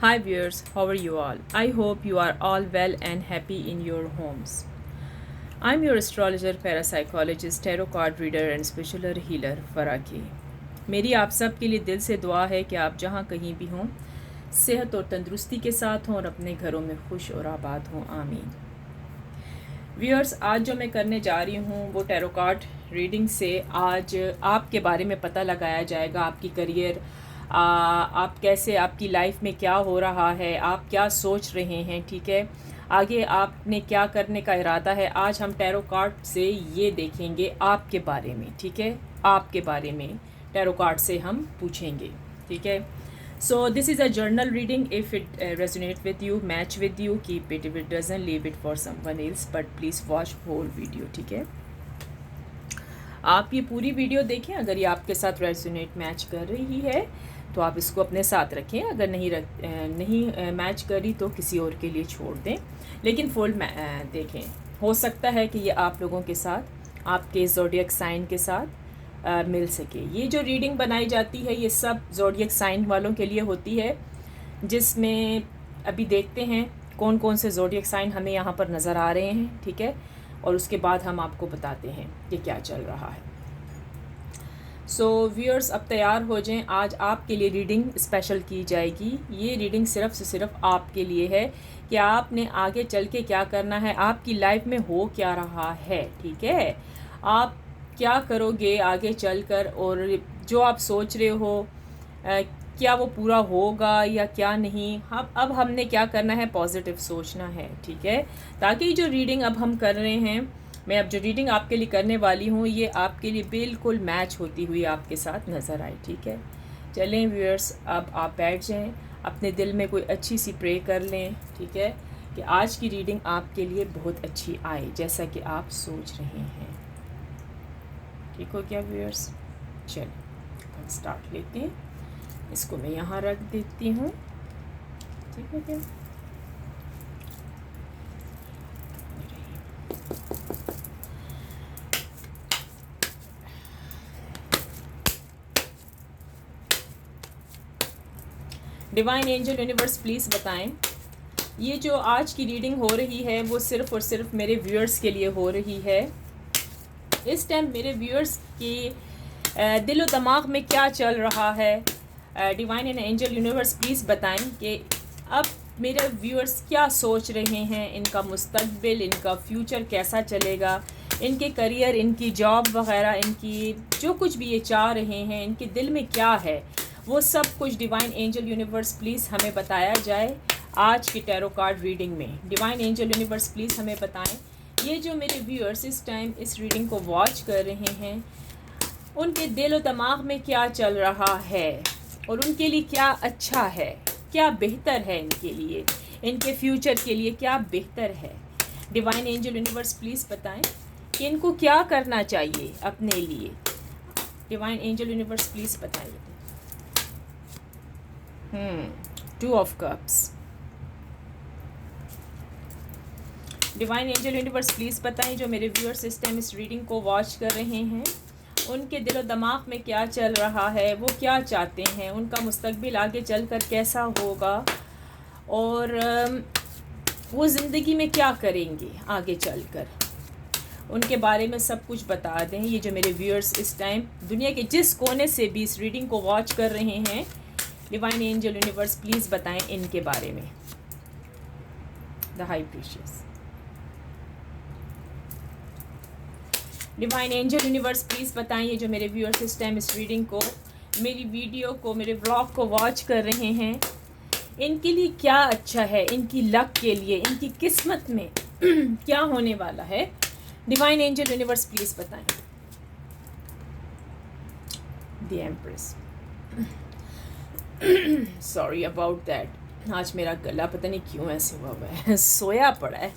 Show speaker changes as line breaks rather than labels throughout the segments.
Hi viewers, how are you all? I hope you are all well and happy in your homes. I'm your astrologer, parapsychologist, tarot card reader and spiritual healer फराकी। मेरी आप सब के लिए दिल से दुआ है कि आप जहाँ कहीं भी हों सेहत और तंदुरुस्ती के साथ हों और अपने घरों में खुश और आबाद हों, आमीन। व्यूअर्स, आज जो मैं करने जा रही हूँ वो टैरो कार्ड रीडिंग से आज आपके बारे में पता लगाया जाएगा। आपकी करियर, आप कैसे, आपकी लाइफ में क्या हो रहा है, आप क्या सोच रहे हैं, ठीक है, आगे आपने क्या करने का इरादा है। आज हम टैरो कार्ड से ये देखेंगे आपके बारे में, ठीक है, आपके बारे में टैरो कार्ड से हम पूछेंगे, ठीक है। So this is a journal reading. If it resonate with you, match with you, keep it. If it doesn't, leave it for someone else. But please watch whole video, ठीक है। आप ये पूरी वीडियो देखें। अगर ये आपके साथ रेजोनेट मैच कर रही है तो आप इसको अपने साथ रखें। अगर नहीं मैच करी तो किसी और के लिए छोड़ दें, लेकिन फुल देखें। हो सकता है कि ये आप लोगों के साथ, आपके ज़ोडिएक साइन के साथ मिल सके। ये जो रीडिंग बनाई जाती है ये सब ज़ोडिएक साइन वालों के लिए होती है, जिसमें अभी देखते हैं कौन कौन से ज़ोडिएक साइन हमें यहाँ पर नज़र आ रहे हैं, ठीक है, और उसके बाद हम आपको बताते हैं कि क्या चल रहा है। सो व्यूअर्स, अब तैयार हो जाएं। आज आपके लिए रीडिंग स्पेशल की जाएगी। ये रीडिंग सिर्फ़ से सिर्फ आपके लिए है कि आपने आगे चल के क्या करना है, आपकी लाइफ में हो क्या रहा है, ठीक है, आप क्या करोगे आगे चलकर, और जो आप सोच रहे हो क्या वो पूरा होगा या क्या नहीं। अब हमने क्या करना है, पॉजिटिव सोचना है, ठीक है, ताकि जो रीडिंग अब हम कर रहे हैं, मैं अब जो रीडिंग आपके लिए करने वाली हूँ ये आपके लिए बिल्कुल मैच होती हुई आपके साथ नज़र आए, ठीक है। चलें व्यूअर्स, अब आप बैठ जाएं, अपने दिल में कोई अच्छी सी प्रे कर लें, ठीक है, कि आज की रीडिंग आपके लिए बहुत अच्छी आए जैसा कि आप सोच रहे हैं। ठीक हो क्या व्यूअर्स? चलिए हम स्टार्ट लेते हैं। इसको मैं यहाँ रख देती हूँ, ठीक है क्या। डिवाइन एंजल यूनिवर्स प्लीज़ बताएं, ये जो आज की रीडिंग हो रही है वो सिर्फ़ और सिर्फ मेरे व्यूअर्स के लिए हो रही है। इस टाइम मेरे व्यूअर्स की दिलो दिमाग में क्या चल रहा है। Divine and angel universe please बताएं कि अब मेरे व्यूअर्स क्या सोच रहे हैं, इनका मुस्तकबिल, इनका फ्यूचर कैसा चलेगा, इनके करियर, इनकी जॉब वगैरह, इनकी जो कुछ भी ये चाह रहे हैं, इनके दिल में क्या है, वो सब कुछ डिवाइन एंजल यूनिवर्स प्लीज़ हमें बताया जाए आज की टैरो कार्ड रीडिंग में। डिवाइन एंजल यूनिवर्स प्लीज़ हमें बताएं, ये जो मेरे व्यूअर्स इस टाइम इस रीडिंग को वॉच कर रहे हैं, उनके दिल और दिमाग में क्या चल रहा है और उनके लिए क्या अच्छा है, क्या बेहतर है इनके लिए, इनके फ्यूचर के लिए क्या बेहतर है। डिवाइन एंजल यूनिवर्स प्लीज़ बताएं कि इनको क्या करना चाहिए अपने लिए। डिवाइन एंजल यूनिवर्स प्लीज़ बताइए। Two of cups. Divine angel universe please बताएं, जो मेरे व्यूअर्स इस टाइम इस रीडिंग को वॉच कर रहे हैं, उनके दिलो दिमाग में क्या चल रहा है, वो क्या चाहते हैं, उनका मुस्तकबिल आगे चलकर कैसा होगा, और वो ज़िंदगी में क्या करेंगे आगे चलकर, उनके बारे में सब कुछ बता दें। ये जो मेरे व्यूअर्स इस टाइम दुनिया के जिस कोने से भी इस रीडिंग को वॉच कर रहे हैं, डिवाइन एंजल यूनिवर्स प्लीज़ बताएं इनके बारे में। The high precious. Divine angel universe please बताएं, ये जो मेरे व्यूअर्स इस टाइम इस रीडिंग को, मेरी वीडियो को, मेरे व्लॉग को वॉच कर रहे हैं, इनके लिए क्या अच्छा है, इनकी लक के लिए, इनकी किस्मत में क्या होने वाला है। डिवाइन एंजल यूनिवर्स प्लीज़ बताएं। The empress. Sorry about that, आज मेरा गला पता नहीं क्यों ऐसे हुआ है, सोया पड़ा है।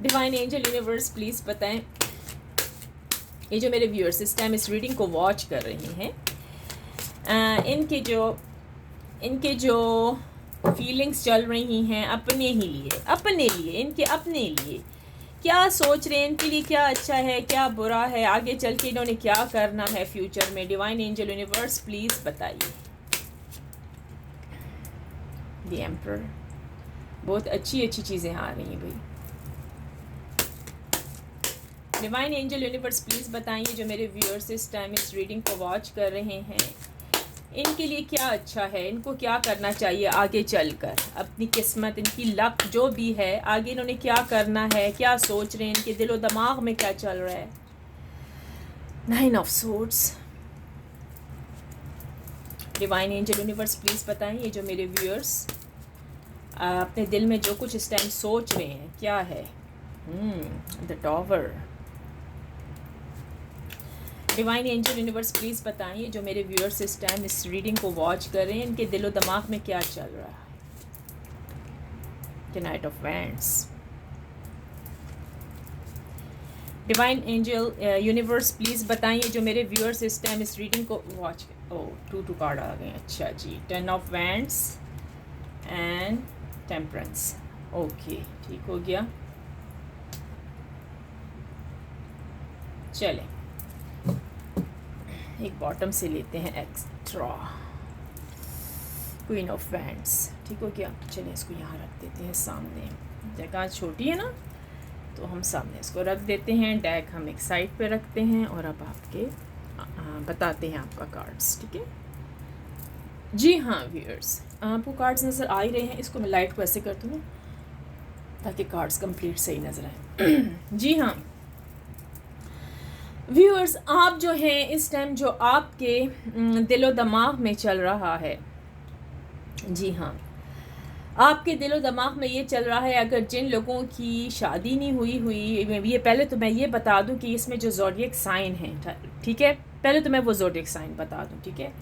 डिवाइन एंजल यूनिवर्स प्लीज़ बताएं, ये जो मेरे व्यूअर्स इस टाइम इस रीडिंग को वॉच कर रहे हैं, इनके जो फीलिंग्स चल रही हैं अपने लिए, इनके अपने लिए क्या सोच रहे हैं, इनके लिए क्या अच्छा है, क्या बुरा है, आगे चल के इन्होंने क्या करना है फ्यूचर में। डिवाइन एंजल यूनिवर्स प्लीज़ बताइए। The emperor. बहुत अच्छी अच्छी चीज़ें आ रही हैं भाई। डिवाइन एंजल यूनिवर्स प्लीज़ बताइए जो मेरे व्यूअर्स इस टाइम इस रीडिंग को वॉच कर रहे हैं, इनके लिए क्या अच्छा है, इनको क्या करना चाहिए आगे चलकर, अपनी किस्मत, इनकी लक जो भी है, आगे इन्होंने क्या करना है, क्या सोच रहे हैं, इनके दिलो दिमाग में क्या चल रहा है। 9 of swords. Divine angel universe please बताइए जो मेरे व्यूअर्स अपने दिल में जो कुछ इस टाइम सोच रहे हैं क्या है। The tower. Divine angel universe please बताइए जो मेरे व्यूअर्स इस टाइम इस रीडिंग को वॉच कर रहे हैं, इनके दिलो दिमाग में क्या चल रहा है। The night of wands. Divine angel universe please बताइए जो मेरे व्यूअर्स इस टाइम इस रीडिंग को वॉच। टू कार्ड आ गए, अच्छा जी। 10 of wands and temperance. Okay, ठीक हो गया। चलें एक बॉटम से लेते हैं एक्स्ट्रा। क्वीन ऑफ वैंड्स, ठीक हो गया। चलिए इसको यहाँ रख देते हैं सामने, जगह छोटी है ना तो हम सामने इसको रख देते हैं। डेक हम एक साइड पे रखते हैं और अब आपके बताते हैं आपका कार्ड्स, ठीक है जी। हाँ व्यूअर्स, आपको कार्ड्स नज़र आ ही रहे हैं। इसको मैं लाइट को ऐसे कर दूँ ना ताकि कार्ड्स कंप्लीट सही नज़र आए। जी हाँ व्यूअर्स, आप जो हैं इस टाइम जो आपके दिलो दिमाग में चल रहा है, जी हाँ आपके दिलो दिमाग में ये चल रहा है, अगर जिन लोगों की शादी नहीं हुई ये पहले तो मैं ये बता दूं कि इसमें जो ज़ोडिएक साइन है, ठीक है, पहले तो मैं वो ज़ोडिएक साइन बता दूं, ठीक है।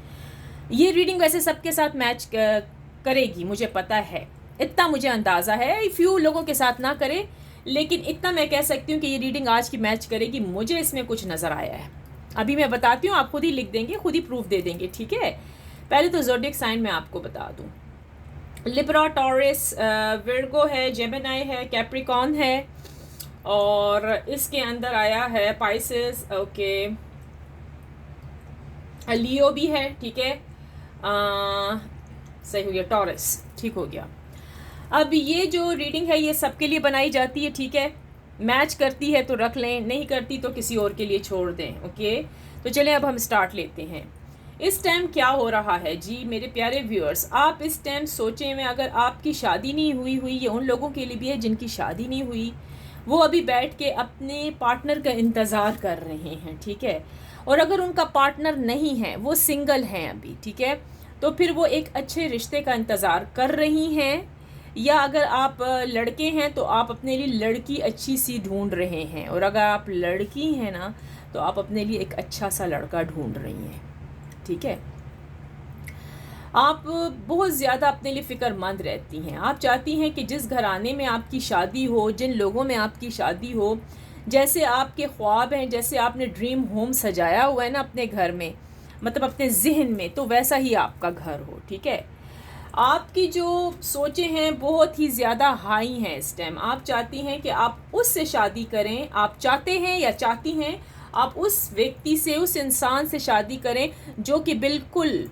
ये रीडिंग वैसे सबके साथ मैच करेगी, मुझे पता है, इतना मुझे अंदाज़ा है। फ्यू लोगों के साथ ना करे, लेकिन इतना मैं कह सकती हूँ कि ये रीडिंग आज की मैच करेगी। मुझे इसमें कुछ नज़र आया है, अभी मैं बताती हूँ, आप खुद ही लिख देंगे, खुद ही प्रूफ दे देंगे, ठीक है। पहले तो ज़ोडिएक साइन मैं आपको बता दूँ, लिब्रा, टॉरस, विर्गो है, जेमिनी है, कैप्रिकॉर्न है, और इसके अंदर आया है पाइसेस, ओके, लियो भी है, ठीक है, सही हो गया, टॉरस, ठीक हो गया। अब ये जो रीडिंग है ये सबके लिए बनाई जाती है, ठीक है, मैच करती है तो रख लें, नहीं करती तो किसी और के लिए छोड़ दें, ओके। तो चलें अब हम स्टार्ट लेते हैं। इस टाइम क्या हो रहा है जी मेरे प्यारे व्यूअर्स, आप इस टाइम सोचें में, अगर आपकी शादी नहीं हुई ये उन लोगों के लिए भी है जिनकी शादी नहीं हुई, वो अभी बैठ के अपने पार्टनर का इंतज़ार कर रहे हैं, ठीक है। और अगर उनका पार्टनर नहीं है, वो सिंगल हैं अभी, ठीक है, तो फिर वो एक अच्छे रिश्ते का इंतज़ार कर रही हैं। या अगर आप लड़के हैं तो आप अपने लिए लड़की अच्छी सी ढूंढ रहे हैं, और अगर आप लड़की हैं ना तो आप अपने लिए एक अच्छा सा लड़का ढूंढ रही हैं, ठीक है। आप बहुत ज़्यादा अपने लिए फ़िक्रमंद रहती हैं, आप चाहती हैं कि जिस घराने में आपकी शादी हो, जिन लोगों में आपकी शादी हो, जैसे आपके ख्वाब हैं, जैसे आपने ड्रीम होम सजाया हुआ है ना अपने घर में, मतलब अपने जहन में, तो वैसा ही आपका घर हो, ठीक है। आपकी जो सोचें हैं बहुत ही ज़्यादा हाई हैं इस टाइम। आप चाहती हैं कि आप उससे शादी करें, आप चाहते हैं या चाहती हैं आप उस व्यक्ति से, उस इंसान से शादी करें जो कि बिल्कुल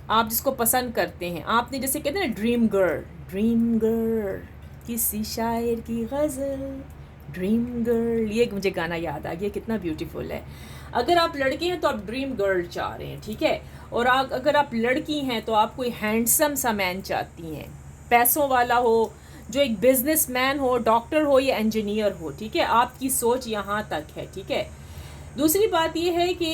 आप जिसको पसंद करते हैं। आपने जैसे कहते हैं ना ड्रीम गर्ल, किसी शायर की गज़ल, ड्रीम गर्ल, ये मुझे गाना याद आ गया, कितना ब्यूटीफुल है। अगर आप लड़के हैं तो आप ड्रीम गर्ल चाह रहे हैं, ठीक है। और अगर आप लड़की हैं तो आप कोई हैंडसम सा मैन चाहती हैं, पैसों वाला हो, जो एक बिजनेसमैन हो, डॉक्टर हो या इंजीनियर हो, ठीक है। आपकी सोच यहाँ तक है, ठीक है। दूसरी बात ये है कि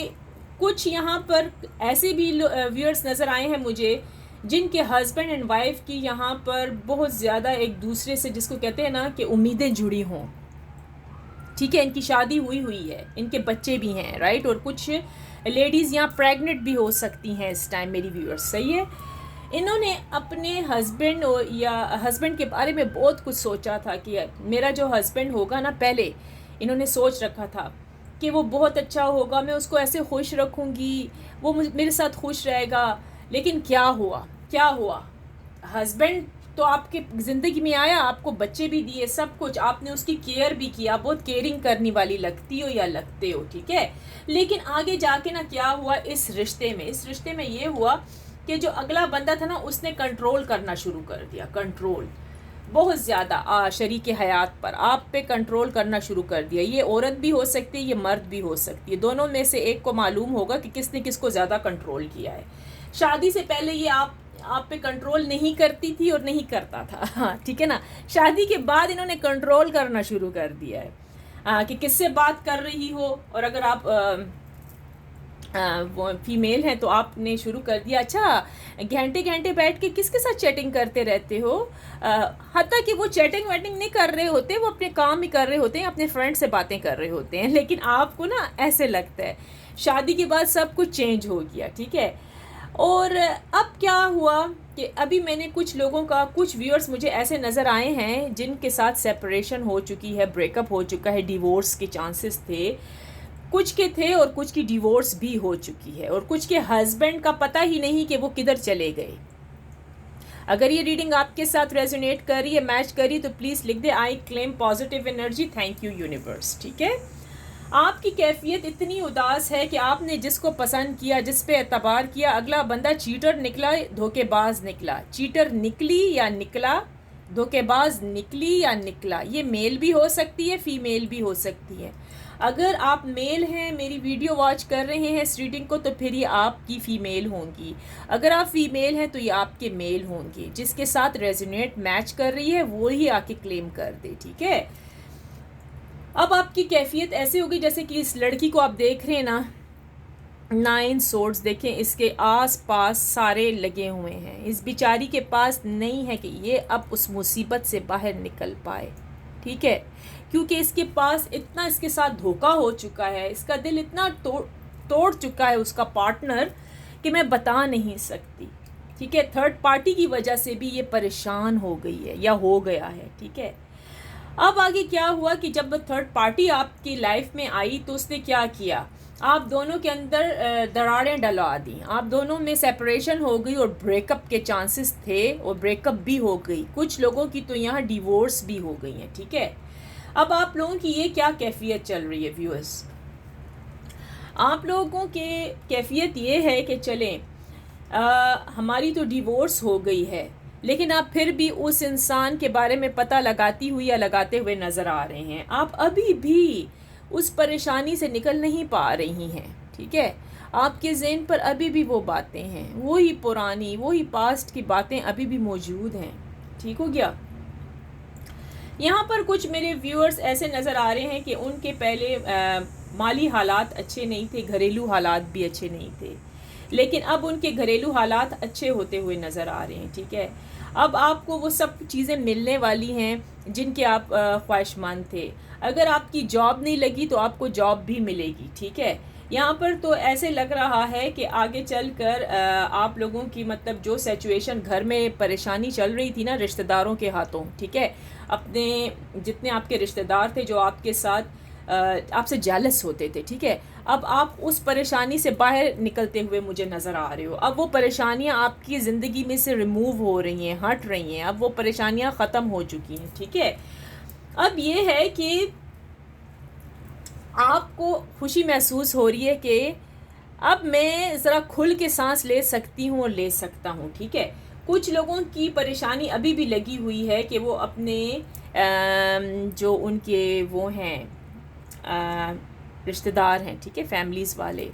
कुछ यहाँ पर ऐसे भी व्यूअर्स नज़र आए हैं मुझे जिनके हस्बैंड एंड वाइफ की यहाँ पर बहुत ज़्यादा एक दूसरे से, जिसको कहते हैं ना कि उम्मीदें जुड़ी हों, ठीक है। इनकी शादी हुई है, इनके बच्चे भी हैं, राइट। और कुछ लेडीज़ यहाँ प्रेग्नेंट भी हो सकती हैं इस टाइम, मेरी व्यूअर्स, सही है। इन्होंने अपने हस्बैंड या हस्बैंड के बारे में बहुत कुछ सोचा था कि मेरा जो हस्बैंड होगा ना, पहले इन्होंने सोच रखा था कि वो बहुत अच्छा होगा, मैं उसको ऐसे खुश रखूँगी, वो मेरे साथ खुश रहेगा। लेकिन क्या हुआ, हस्बैंड तो आपके ज़िंदगी में आया, आपको बच्चे भी दिए, सब कुछ, आपने उसकी केयर भी किया, बहुत केयरिंग करने वाली लगती हो या लगते हो, ठीक है। लेकिन आगे जाके ना क्या हुआ इस रिश्ते में ये हुआ कि जो अगला बंदा था ना उसने कंट्रोल करना शुरू कर दिया, कंट्रोल बहुत ज़्यादा शरीके हयात पर आप पे कंट्रोल करना शुरू कर दिया। ये औरत भी हो सकती है, ये मर्द भी हो सकती है, दोनों में से एक को मालूम होगा कि किसने किसको ज़्यादा कंट्रोल किया है। शादी से पहले ये आप पे कंट्रोल नहीं करती थी और नहीं करता था, हाँ ठीक है ना। शादी के बाद इन्होंने कंट्रोल करना शुरू कर दिया है कि किससे बात कर रही हो, और अगर आप वो फीमेल हैं तो आपने शुरू कर दिया अच्छा घंटे घंटे बैठ के किसके साथ चैटिंग करते रहते हो। हत्ता कि वो चैटिंग वैटिंग नहीं कर रहे होते, वो अपने काम ही कर रहे होते हैं, अपने फ्रेंड से बातें कर रहे होते हैं, लेकिन आपको ना ऐसे लगता है। शादी के बाद सब कुछ चेंज हो गया, ठीक है। और अब क्या हुआ कि अभी मैंने कुछ लोगों का, कुछ व्यूअर्स मुझे ऐसे नज़र आए हैं जिनके साथ सेपरेशन हो चुकी है, ब्रेकअप हो चुका है, डिवोर्स के चांसेस थे, कुछ के थे और कुछ की डिवोर्स भी हो चुकी है, और कुछ के हस्बैंड का पता ही नहीं कि वो किधर चले गए। अगर ये रीडिंग आपके साथ रेजोनेट कर रही है, मैच कर रही है, तो प्लीज़ लिख दे I claim positive energy, thank you universe, ठीक है। आपकी कैफियत इतनी उदास है कि आपने जिसको पसंद किया, जिस पे एतबार किया, अगला बंदा चीटर निकला, धोखेबाज निकला, चीटर निकली या निकला, धोखेबाज निकली या निकला। ये मेल भी हो सकती है, फीमेल भी हो सकती है। अगर आप मेल हैं, मेरी वीडियो वॉच कर रहे हैं इस रीडिंग को, तो फिर ये आपकी फ़ीमेल होंगी। अगर आप फीमेल हैं तो ये आपके मेल होंगे। जिसके साथ रेजोनेट मैच कर रही है वो ही आके क्लेम कर दे, ठीक है। अब आपकी कैफियत ऐसे होगी जैसे कि इस लड़की को आप देख रहे हैं ना, 9 सोर्ड्स देखें, इसके आस पास सारे लगे हुए हैं। इस बेचारी के पास नहीं है कि ये अब उस मुसीबत से बाहर निकल पाए, ठीक है, क्योंकि इसके पास इतना इसके साथ धोखा हो चुका है, इसका दिल इतना तोड़ चुका है उसका पार्टनर कि मैं बता नहीं सकती, ठीक है। थर्ड पार्टी की वजह से भी ये परेशान हो गई है या हो गया है, ठीक है। अब आगे क्या हुआ कि जब थर्ड पार्टी आपकी लाइफ में आई तो उसने क्या किया, आप दोनों के अंदर दरारें डलवा दी, आप दोनों में सेपरेशन हो गई और ब्रेकअप के चांसेस थे और ब्रेकअप भी हो गई। कुछ लोगों की तो यहाँ डिवोर्स भी हो गई हैं, ठीक है। अब आप लोगों की ये क्या कैफियत चल रही है व्यूअर्स, आप लोगों के कैफियत ये है कि चलें हमारी तो डिवोर्स हो गई है, लेकिन आप फिर भी उस इंसान के बारे में पता लगाती हुई या लगाते हुए नज़र आ रहे हैं। आप अभी भी उस परेशानी से निकल नहीं पा रही हैं, ठीक है। आपके ज़हन पर अभी भी वो बातें हैं, वही पुरानी, वही पास्ट की बातें अभी भी मौजूद हैं, ठीक हो गया। यहाँ पर कुछ मेरे व्यूअर्स ऐसे नज़र आ रहे हैं कि उनके पहले माली हालात अच्छे नहीं थे, घरेलू हालात भी अच्छे नहीं थे, लेकिन अब उनके घरेलू हालात अच्छे होते हुए नज़र आ रहे हैं, ठीक है। अब आपको वो सब चीज़ें मिलने वाली हैं जिनके आप ख्वाहिशमंद थे। अगर आपकी जॉब नहीं लगी तो आपको जॉब भी मिलेगी, ठीक है। यहाँ पर तो ऐसे लग रहा है कि आगे चलकर आप लोगों की मतलब जो सिचुएशन घर में परेशानी चल रही थी ना रिश्तेदारों के हाथों, ठीक है, अपने जितने आपके रिश्तेदार थे जो आपके साथ आपसे जेलस होते थे, ठीक है, अब आप उस परेशानी से बाहर निकलते हुए मुझे नज़र आ रहे हो। अब वो परेशानियाँ आपकी ज़िंदगी में से रिमूव हो रही हैं, हट रही हैं, अब वो परेशानियाँ ख़त्म हो चुकी हैं, ठीक है। अब ये है कि आपको खुशी महसूस हो रही है कि अब मैं ज़रा खुल के सांस ले सकती हूँ और ले सकता हूँ, ठीक है। कुछ लोगों की परेशानी अभी भी लगी हुई है कि वो अपने जो उनके वो हैं रिश्तेदार हैं, ठीक है, फैमिलीज़ वाले,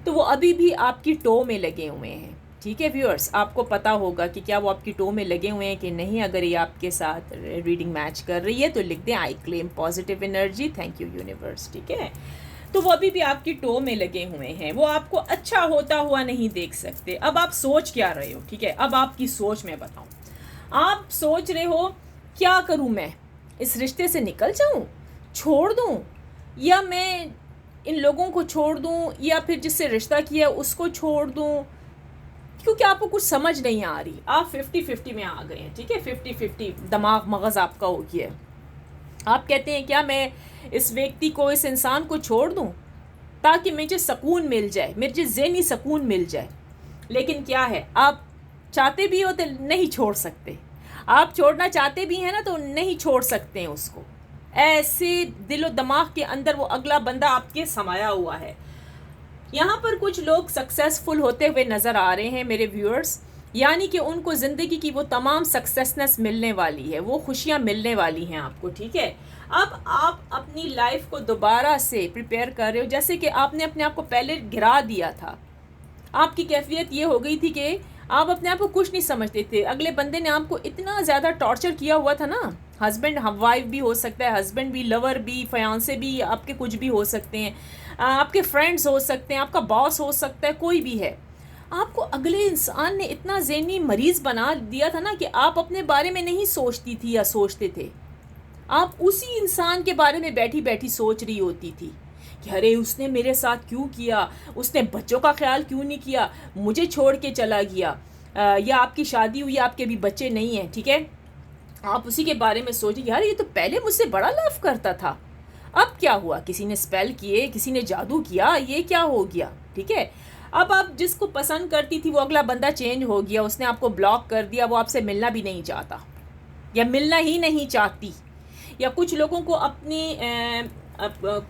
तो वो अभी भी आपकी टो में लगे हुए हैं, ठीक है व्यूअर्स। आपको पता होगा कि क्या वो आपकी टो में लगे हुए हैं कि नहीं। अगर ये आपके साथ रीडिंग मैच कर रही है तो लिख दें आई claim positive energy, thank you universe, ठीक है। तो वो अभी भी आपकी टो में लगे हुए हैं, वो आपको अच्छा होता हुआ नहीं देख सकते। अब आप सोच क्या रहे हो, ठीक है, अब आपकी सोच मैं बताऊँ। आप सोच रहे हो क्या करूँ मैं, इस रिश्ते से निकल जाऊँ, छोड़ दूँ, या मैं इन लोगों को छोड़ दूं, या फिर जिससे रिश्ता किया उसको छोड़ दूं, क्योंकि आपको कुछ समझ नहीं आ रही। आप 50-50 में आ गए हैं, ठीक है, 50-50 दिमाग मगज़ आपका हो गया है। आप कहते हैं क्या मैं इस व्यक्ति को, इस इंसान को छोड़ दूं ताकि मुझे सुकून मिल जाए, मुझे ज़हनी सुकून मिल जाए, लेकिन क्या है, आप चाहते भी हो तो नहीं छोड़ सकते। आप छोड़ना चाहते भी हैं ना तो नहीं छोड़ सकते हैं उसको। ऐसे दिलो दिमाग के अंदर वो अगला बंदा आपके समाया हुआ है। यहाँ पर कुछ लोग सक्सेसफुल होते हुए नज़र आ रहे हैं मेरे व्यूअर्स, यानी कि उनको ज़िंदगी की वो तमाम सक्सेसनेस मिलने वाली है, वो खुशियाँ मिलने वाली हैं आपको, ठीक है। अब आप अपनी लाइफ को दोबारा से प्रिपेयर कर रहे हो, जैसे कि आपने अपने आप को पहले गिरा दिया था। आपकी कैफियत ये हो गई थी कि आप अपने आप को कुछ नहीं समझते थे, अगले बंदे ने आपको इतना ज़्यादा टॉर्चर किया हुआ था ना, हस्बैंड वाइफ भी हो सकता है, हस्बैंड भी, लवर भी, फयांसे भी, आपके कुछ भी हो सकते हैं, आपके फ्रेंड्स हो सकते हैं, आपका बॉस हो सकता है, कोई भी है। आपको अगले इंसान ने इतना ज़हनी मरीज़ बना दिया था ना कि आप अपने बारे में नहीं सोचती थी या सोचते थे, आप उसी इंसान के बारे में बैठी बैठी सोच रही होती थी कि अरे उसने मेरे साथ क्यों किया, उसने बच्चों का ख्याल क्यों नहीं किया, मुझे छोड़ के चला गया, या आपकी शादी हुई, आपके भी बच्चे नहीं हैं, ठीक है। आप उसी के बारे में सोचिए, यार ये तो पहले मुझसे बड़ा लव करता था, अब क्या हुआ, किसी ने स्पेल किए, किसी ने जादू किया, ये क्या हो गया, ठीक है। अब आप जिसको पसंद करती थी वो अगला बंदा चेंज हो गया, उसने आपको ब्लॉक कर दिया, वो आपसे मिलना भी नहीं चाहता या मिलना ही नहीं चाहती। या कुछ लोगों को अपनी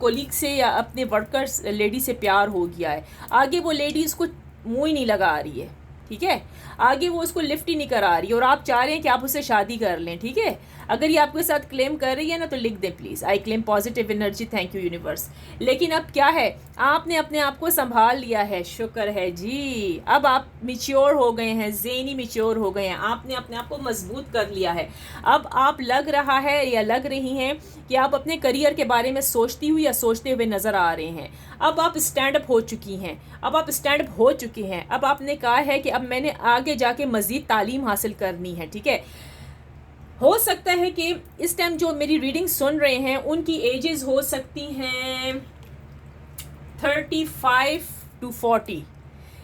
कोलीग से या अपने वर्कर्स लेडी से प्यार हो गया है, आगे वो लेडी उसको मुँह ही नहीं लगा रही है, ठीक है, आगे वो उसको लिफ्ट ही नहीं करा रही, और आप चाह रहे हैं कि आप उससे शादी कर लें, ठीक है। अगर ये आपके साथ क्लेम कर रही है ना तो लिख दें please, I claim positive energy, thank you universe. लेकिन अब क्या है, आपने अपने आप को संभाल लिया है, शुक्र है जी। अब आप मिच्योर हो गए हैं, ज़हनी मिच्योर हो गए हैं, आपने अपने आप को मजबूत कर लिया है। अब आप लग रहा है या लग रही हैं कि आप अपने करियर के बारे में सोचती हुई या सोचते हुए नज़र आ रहे हैं। अब आप स्टैंड अप हो चुकी हैं, अब आप स्टैंड अप हो चुके हैं। अब आपने कहा है कि अब मैंने आगे जाके मज़ीद तालीम हासिल करनी है, ठीक है। हो सकता है कि इस टाइम जो मेरी रीडिंग सुन रहे हैं उनकी एजेस हो सकती हैं 35 to 40।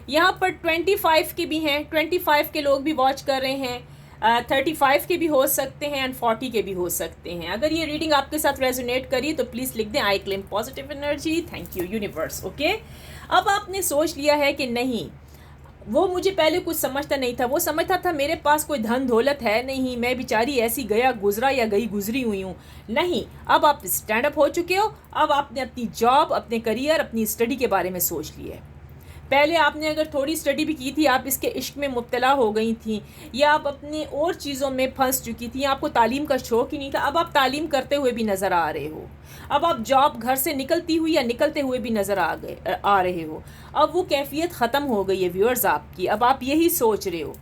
यहाँ पर 25 के भी हैं, 25 के लोग भी वॉच कर रहे हैं, 35 के भी हो सकते हैं एंड 40 के भी हो सकते हैं। अगर ये रीडिंग आपके साथ रेजोनेट करी तो प्लीज़ लिख दें आई claim positive energy, thank you universe, okay. अब आपने सोच लिया है कि नहीं, वो मुझे पहले कुछ समझता नहीं था, वो समझता था मेरे पास कोई धन दौलत है नहीं, मैं बेचारी ऐसी गया गुजरा या गई गुजरी हुई हूँ, नहीं। अब आप स्टैंड अप हो चुके हो, अब आपने अपनी जॉब, अपने करियर, अपनी स्टडी के बारे में सोच लिया है। पहले आपने अगर थोड़ी स्टडी भी की थी, आप इसके इश्क में मुब्तला हो गई थी, या आप अपने और चीज़ों में फंस चुकी थी, आपको तालीम का शौक़ ही नहीं था, अब आप तालीम करते हुए भी नज़र आ रहे हो। अब आप जॉब घर से निकलती हुई या निकलते हुए भी नज़र आ रहे हो। अब वो कैफियत ख़त्म हो गई है व्यूअर्स आपकी, अब आप यही सोच रहे हो।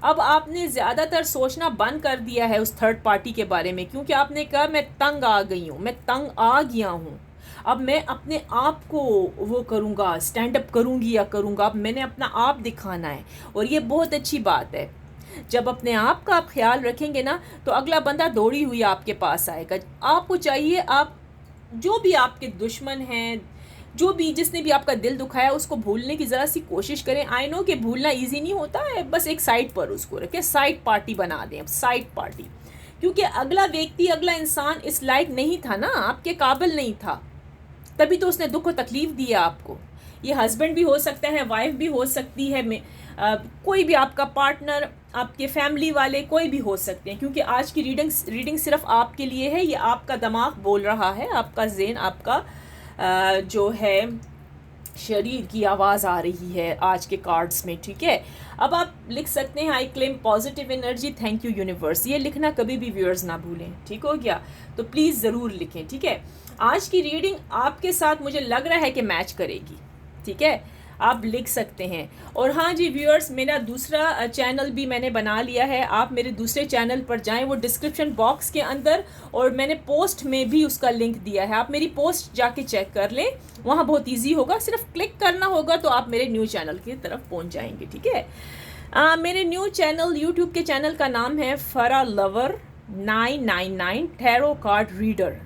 अब आपने ज़्यादातर सोचना बंद कर दिया है उस थर्ड पार्टी के बारे में, क्योंकि आपने कहा मैं तंग आ गई हूँ, मैं तंग आ गया हूँ, अब मैं अपने आप को वो करूँगा, स्टैंड अप करूँगी या करूँगा, अब मैंने अपना आप दिखाना है। और ये बहुत अच्छी बात है, जब अपने आप का आप ख्याल रखेंगे ना तो अगला बंदा दौड़ी हुई आपके पास आएगा। आपको चाहिए, आप जो भी आपके दुश्मन हैं, जो भी जिसने भी आपका दिल दुखाया, उसको भूलने की ज़रा सी कोशिश करें। आई नो कि भूलना ईजी नहीं होता है, बस एक साइड पर उसको रखें, साइड पार्टी बना दें, अब साइड पार्टी, क्योंकि अगला व्यक्ति, अगला इंसान इस लायक नहीं था ना, आपके काबिल नहीं था, तभी तो उसने दुख और तकलीफ़ दी है आपको। ये हस्बैंड भी हो सकता है, वाइफ भी हो सकती है, कोई भी आपका पार्टनर, आपके फैमिली वाले, कोई भी हो सकते हैं, क्योंकि आज की रीडिंग सिर्फ आपके लिए है। ये आपका दिमाग बोल रहा है, आपका ज़हन, आपका जो है शरीर की आवाज़ आ रही है आज के कार्ड्स में, ठीक है। अब आप लिख सकते हैं आई claim positive energy, thank you universe. ये लिखना कभी भी व्यूअर्स ना भूलें, ठीक हो गया, तो प्लीज़ ज़रूर लिखें, ठीक है। आज की रीडिंग आपके साथ मुझे लग रहा है कि मैच करेगी, ठीक है, आप लिख सकते हैं। और हाँ जी व्यूअर्स, मेरा दूसरा चैनल भी मैंने बना लिया है, आप मेरे दूसरे चैनल पर जाएं, वो डिस्क्रिप्शन बॉक्स के अंदर, और मैंने पोस्ट में भी उसका लिंक दिया है, आप मेरी पोस्ट जाके चेक कर लें, वहाँ बहुत इजी होगा, सिर्फ क्लिक करना होगा तो आप मेरे न्यू चैनल की तरफ पहुँच जाएंगे, ठीक है। मेरे न्यू चैनल, यूट्यूब के चैनल का नाम है फरा lover 999 tarot card reader,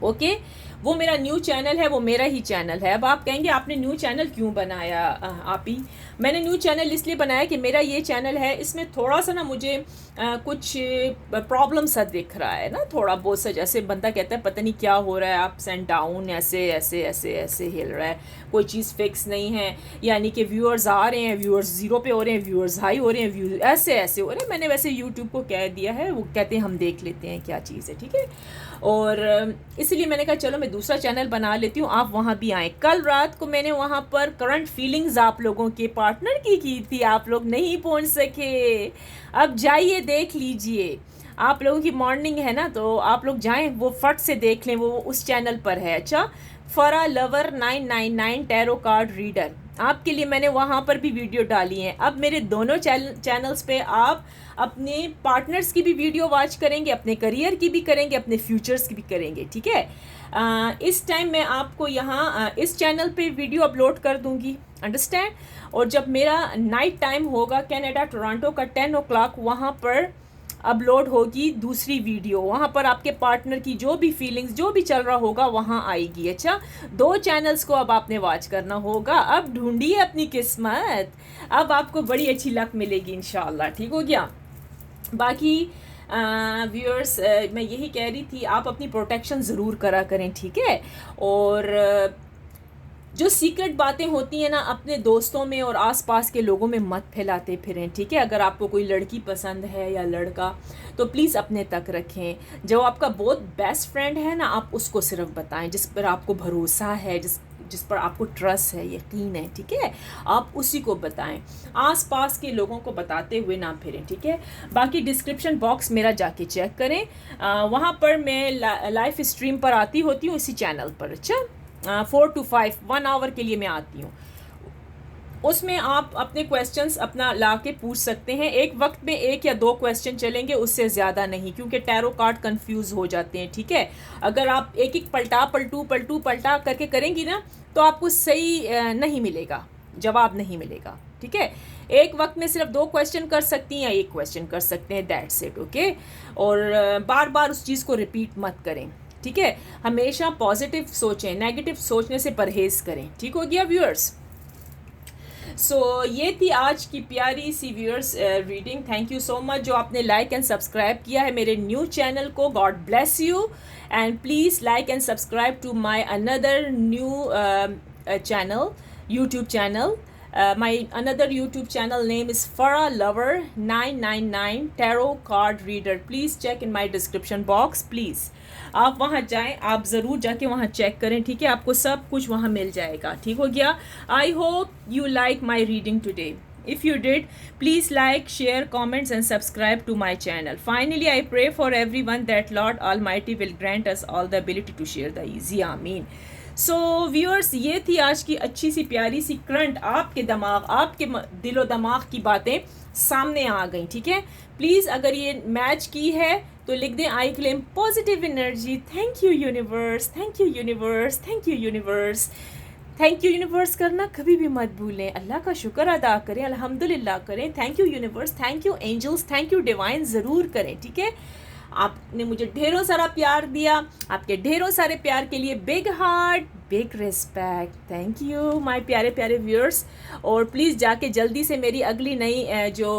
okay. वो मेरा न्यू चैनल है, वो मेरा ही चैनल है। अब आप कहेंगे आपने न्यू चैनल क्यों बनाया आप ही? मैंने न्यू चैनल इसलिए बनाया कि मेरा ये चैनल है, इसमें थोड़ा सा ना मुझे कुछ प्रॉब्लम सा दिख रहा है ना, थोड़ा बहुत सा, जैसे बंदा कहता है पता नहीं क्या हो रहा है, अप्स एंड डाउन, ऐसे ऐसे ऐसे ऐसे हिल रहा है, कोई चीज़ फिक्स नहीं है, यानी कि व्यूअर्स आ रहे हैं, व्यूअर्स ज़ीरो पे हो रहे हैं, व्यूअर्स हाई हो रहे हैं, व्यूज ऐसे ऐसे हो रहे हैं। मैंने वैसे यूट्यूब को कह दिया है, वो कहते हैं हम देख लेते हैं क्या चीज़ है, ठीक है। और इसलिए मैंने कहा चलो मैं दूसरा चैनल बना लेती हूँ, आप वहाँ भी आएँ। कल रात को मैंने वहाँ पर करंट फीलिंग्स आप लोगों के पार्टनर की थी, आप लोग नहीं पहुँच सके। अब जाइए देख लीजिए, आप लोगों की मॉर्निंग है ना, तो आप लोग जाएं, वो फट से देख लें, वो उस चैनल पर है। अच्छा, फरा लवर 999 टैरो कार्ड रीडर, आपके लिए मैंने वहाँ पर भी वीडियो डाली हैं। अब मेरे दोनों चैनल्स पे आप अपने पार्टनर्स की भी वीडियो वॉच करेंगे, अपने करियर की भी करेंगे, अपने फ्यूचर्स की भी करेंगे, ठीक है। इस टाइम मैं आपको यहाँ इस चैनल पे वीडियो अपलोड कर दूँगी, अंडरस्टैंड। और जब मेरा नाइट टाइम होगा कनाडा टोरंटो का 10 o'clock, वहाँ पर अपलोड होगी दूसरी वीडियो, वहाँ पर आपके पार्टनर की जो भी फीलिंग्स, जो भी चल रहा होगा वहाँ आएगी। अच्छा, 2 चैनल्स को अब आपने वॉच करना होगा। अब ढूंढिए अपनी किस्मत, अब आपको बड़ी अच्छी लक मिलेगी इंशाल्लाह, ठीक हो गया। बाकी व्यूअर्स, मैं यही कह रही थी, आप अपनी प्रोटेक्शन ज़रूर करा करें, ठीक है। और जो सीक्रेट बातें होती हैं ना, अपने दोस्तों में और आसपास के लोगों में मत फैलाते फिरें, ठीक है। अगर आपको कोई लड़की पसंद है या लड़का, तो प्लीज़ अपने तक रखें। जो आपका बहुत बेस्ट फ्रेंड है ना, आप उसको सिर्फ बताएं, जिस पर आपको भरोसा है, जिस पर आपको ट्रस्ट है, यकीन है, ठीक है, आप उसी को बताएं। आसपास के लोगों को बताते हुए ना फिरें, ठीक है। बाकी डिस्क्रिप्शन बॉक्स मेरा जाके चेक करें, वहाँ पर मैं लाइव स्ट्रीम पर आती होती हूँ इसी चैनल पर। अच्छा, 4 to 5 1 hour के लिए मैं आती हूँ, उसमें आप अपने क्वेश्चंस अपना ला के पूछ सकते हैं। एक वक्त में 1 या 2 क्वेश्चन चलेंगे, उससे ज़्यादा नहीं, क्योंकि टैरो कार्ड कंफ्यूज हो जाते हैं, ठीक है। अगर आप एक एक पलटा करके करेंगी ना, तो आपको सही नहीं मिलेगा, जवाब नहीं मिलेगा, ठीक है। एक वक्त में सिर्फ 2 क्वेश्चन कर सकती हैं या 1 क्वेश्चन कर सकते हैं, दैट्स इट, ओके। और बार बार उस चीज़ को रिपीट मत करें, ठीक है। हमेशा पॉजिटिव सोचें, नेगेटिव सोचने से परहेज़ करें, ठीक हो गया व्यूअर्स। सो ये थी आज की प्यारी सी viewers reading. Thank you so much जो आपने लाइक एंड सब्सक्राइब किया है मेरे न्यू चैनल को। God bless you, and please like and subscribe to my another new channel, YouTube channel. My another YouTube channel name is Farah Lover 999 Tarot Card Reader. Please check in my description box, please. आप वहाँ जाएं, आप ज़रूर जाके वहाँ check करें, ठीक है। आपको सब कुछ वहाँ मिल जाएगा, ठीक हो गया। I hope you like my reading today. If you did, please like, share, comments and subscribe to my channel. Finally, I pray for everyone that Lord Almighty will grant us all the ability to share the easy. Ameen. So viewers, ये थी आज की अच्छी सी प्यारी सी current, आपके दिमाग, आपके दिलो दिमाग की बातें सामने आ गई, ठीक है। प्लीज़ अगर ये मैच की है तो लिख दें आई claim positive energy. Thank you universe, thank you universe, thank you universe, thank you universe करना कभी भी मत भूलें। अल्लाह का शुक्र अदा करें, अल्हम्दुलिल्लाह करें। Thank you universe, thank you angels, thank you divine ज़रूर करें, ठीक है। आपने मुझे ढेरों सारा प्यार दिया, आपके ढेरों सारे प्यार के लिए big heart, big respect. Thank you my प्यारे प्यारे व्यूअर्स। और प्लीज़ जाके जल्दी से मेरी अगली नई जो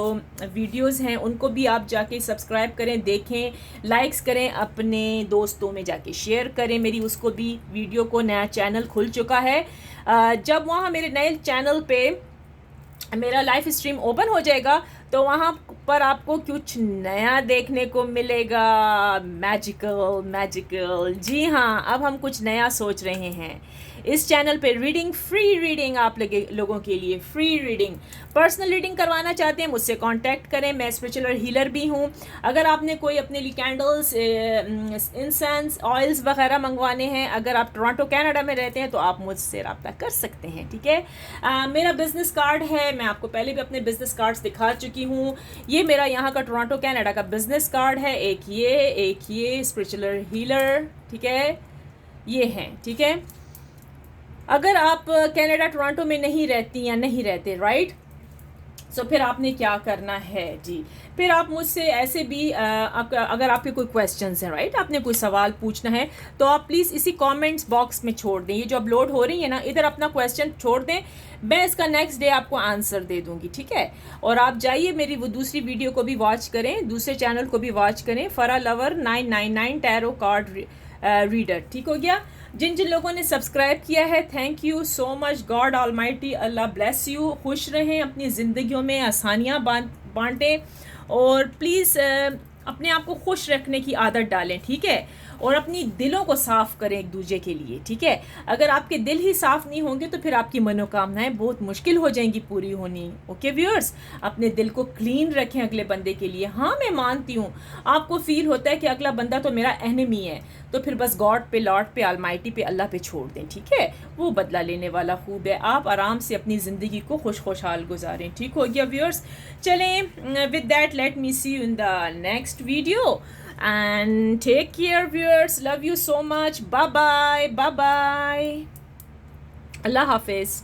वीडियोस हैं उनको भी आप जाके सब्सक्राइब करें, देखें, लाइक्स करें, अपने दोस्तों में जाके शेयर करें मेरी उसको भी वीडियो को। नया चैनल खुल चुका है, जब वहाँ मेरे नए चैनल पे मेरा लाइव स्ट्रीम ओपन हो जाएगा तो वहाँ पर आपको कुछ नया देखने को मिलेगा। मैजिकल मैजिकल, जी हाँ, अब हम कुछ नया सोच रहे हैं। इस चैनल पे रीडिंग, फ्री रीडिंग आप लोगों के लिए, फ्री रीडिंग। पर्सनल रीडिंग करवाना चाहते हैं मुझसे कांटेक्ट करें, मैं स्पिरिचुअल हीलर भी हूँ। अगर आपने कोई अपने लिए कैंडल्स, इंसेंस, ऑयल्स वगैरह मंगवाने हैं, अगर आप टोरंटो कनाडा में रहते हैं तो आप मुझसे रब्ता कर सकते हैं, ठीक है। मेरा बिजनेस कार्ड है, मैं आपको पहले भी अपने बिजनेस कार्ड्स दिखा चुकी हूँ। ये मेरा यहाँ का टोरंटो कनाडा का बिजनेस कार्ड है, एक ये स्पिरिचुअल हीलर, ठीक है, ये हैं, ठीक है। अगर आप कनाडा टोरंटो में नहीं रहती या नहीं रहते, राइट, सो फिर आपने क्या करना है जी, फिर आप मुझसे ऐसे भी अगर आपके कोई क्वेश्चंस हैं, राइट, आपने कोई सवाल पूछना है तो आप प्लीज़ इसी कमेंट्स बॉक्स में छोड़ दें। ये जो अपलोड हो रही है ना, इधर अपना क्वेश्चन छोड़ दें, मैं इसका नेक्स्ट डे आपको आंसर दे दूंगी, ठीक है। और आप जाइए मेरी वो दूसरी वीडियो को भी वॉच करें, दूसरे चैनल को भी वॉच करें, फरा लवर 999 टैरो कार्ड रीडर, ठीक हो गया। जिन जिन लोगों ने सब्सक्राइब किया है, thank you so much. God almighty, Allah bless you. खुश रहें, अपनी ज़िंदगियों में आसानियाँ बांटें और प्लीज़ अपने आप को खुश रखने की आदत डालें, ठीक है। और अपनी दिलों को साफ़ करें एक दूसरे के लिए, ठीक है। अगर आपके दिल ही साफ़ नहीं होंगे तो फिर आपकी मनोकामनाएं बहुत मुश्किल हो जाएंगी पूरी होनी। ओके व्यूअर्स, अपने दिल को क्लीन रखें अगले बंदे के लिए। हाँ, मैं मानती हूँ आपको फील होता है कि अगला बंदा तो मेरा एनिमी है, तो फिर बस गॉड पे, लॉर्ड पे, अलमाइटी पे, अल्लाह पे छोड़ दें, ठीक है। वो बदला लेने वाला खूब है। आप आराम से अपनी ज़िंदगी को खुशहाल गुजारें, ठीक हो गया व्यूअर्स। चलें, with that let me see you in the next video and take care viewers, love you so much, bye bye, bye bye, Allah Hafiz.